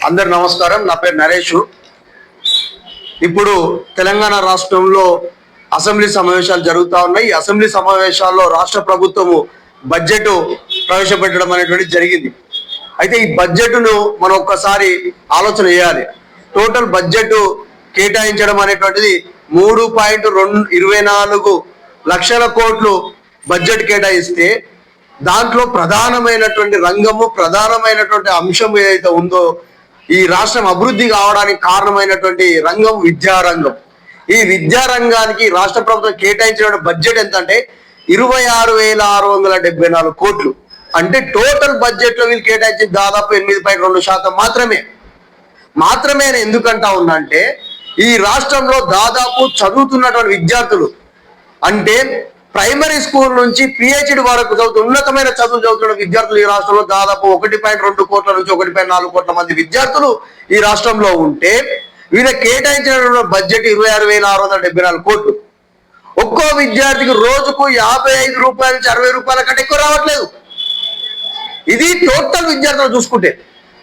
అందరు నమస్కారం. నా పేరు నరేష్. ఇప్పుడు తెలంగాణ రాష్ట్రంలో అసెంబ్లీ సమావేశాలు జరుగుతూ ఉన్నాయి. ఈ అసెంబ్లీ సమావేశాల్లో రాష్ట్ర ప్రభుత్వము బడ్జెట్ ప్రవేశపెట్టడం అనేటువంటి జరిగింది. అయితే ఈ బడ్జెట్ను మనం ఒక్కసారి ఆలోచన చేయాలి. టోటల్ బడ్జెట్ కేటాయించడం అనేటువంటిది 3.24 లక్షల కోట్లు బడ్జెట్ కేటాయిస్తే దాంట్లో ప్రధానమైనటువంటి రంగము, ప్రధానమైనటువంటి అంశం ఏదైతే ఉందో, ఈ రాష్ట్రం అభివృద్ధి కావడానికి కారణమైనటువంటి రంగం విద్యారంగం. ఈ విద్యారంగానికి రాష్ట్ర ప్రభుత్వం కేటాయించిన బడ్జెట్ ఎంత అంటే 26,674 కోట్లు. అంటే టోటల్ బడ్జెట్ లో వీళ్ళు కేటాయించిన దాదాపు 8.2% మాత్రమే ఎందుకంటా ఉందంటే, ఈ రాష్ట్రంలో దాదాపు చదువుతున్నటువంటి విద్యార్థులు అంటే ప్రైమరీ స్కూల్ నుంచి పిహెచ్డి వరకు ఉన్నతమైన చదువులు చదువుతున్న విద్యార్థులు ఈ రాష్ట్రంలో దాదాపు 1.2 కోట్ల నుంచి 1.4 కోట్ల మంది విద్యార్థులు ఈ రాష్ట్రంలో ఉంటే, వీళ్ళ కేటాయించిన బడ్జెట్ 26,674 కోట్లు. ఒక్కో విద్యార్థికి రోజుకు 55 రూపాయల నుంచి 60 రూపాయల కంటే ఎక్కువ రావట్లేదు. ఇది టోటల్ విద్యార్థులు చూసుకుంటే.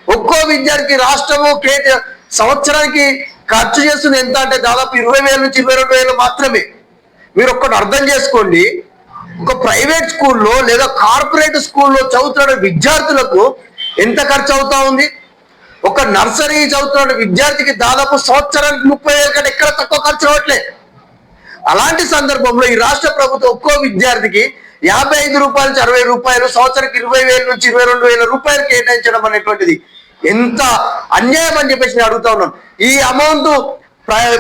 ఒక్కో విద్యార్థికి రాష్ట్రము సంవత్సరానికి ఖర్చు చేస్తుంది ఎంత అంటే దాదాపు 20,000 నుంచి 22,000 మాత్రమే. మీరు ఒక్కటి అర్థం చేసుకోండి, ఒక ప్రైవేట్ స్కూల్లో లేదా కార్పొరేట్ స్కూల్లో చదువుతున్న విద్యార్థులకు ఎంత ఖర్చు అవుతా ఉంది. ఒక నర్సరీ చదువుతున్న విద్యార్థికి దాదాపు సంవత్సరానికి 30,000 కంటే ఎక్కడ తక్కువ ఖర్చు అవ్వట్లేదు. అలాంటి సందర్భంలో ఈ రాష్ట్ర ప్రభుత్వం ఒక్కో విద్యార్థికి 55 రూపాయల నుంచి 60 రూపాయలు, సంవత్సరానికి 20,000 నుంచి 22,000 రూపాయలు కేటాయించడం అనేటువంటిది ఎంత అన్యాయం అని చెప్పేసి నేను అడుగుతా ఉన్నాను. ఈ అమౌంట్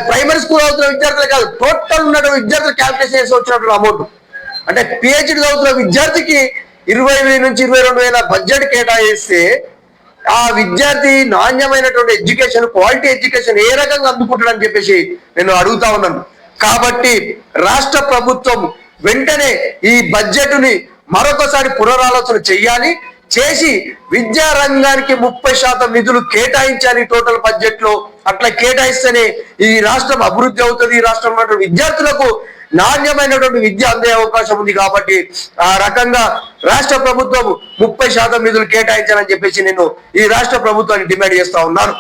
ప్రైమరీ స్కూల్ చదువుతున్న విద్యార్థులే కాదు, టోటల్ ఉన్నటువంటి విద్యార్థులు క్యాల్కులేషన్ చేసి వచ్చినటువంటి అమౌంట్. అంటే పిహెచ్డి చదువుతున్న విద్యార్థికి 20,000 నుంచి 22,000 బడ్జెట్ కేటాయిస్తే ఆ విద్యార్థి నాణ్యమైనటువంటి ఎడ్యుకేషన్, క్వాలిటీ ఎడ్యుకేషన్ ఏ రకంగా అందుకుంటాడని చెప్పేసి నేను అడుగుతా ఉన్నాను. కాబట్టి రాష్ట్ర ప్రభుత్వం వెంటనే ఈ బడ్జెట్ ని మరొకసారి పునరాలోచన చెయ్యాలి. చేసి విద్యా రంగానికి 30% నిధులు కేటాయించాలి టోటల్ బడ్జెట్ లో. అట్లా కేటాయిస్తేనే ఈ రాష్ట్రం అభివృద్ధి అవుతుంది. ఈ రాష్ట్రంలో విద్యార్థులకు నాణ్యమైనటువంటి విద్య అందే అవకాశం ఉంది. కాబట్టి ఆ రకంగా రాష్ట్ర ప్రభుత్వం 30% నిధులు కేటాయించాలని చెప్పేసి నేను ఈ రాష్ట్ర ప్రభుత్వాన్ని డిమాండ్ చేస్తా ఉన్నాను.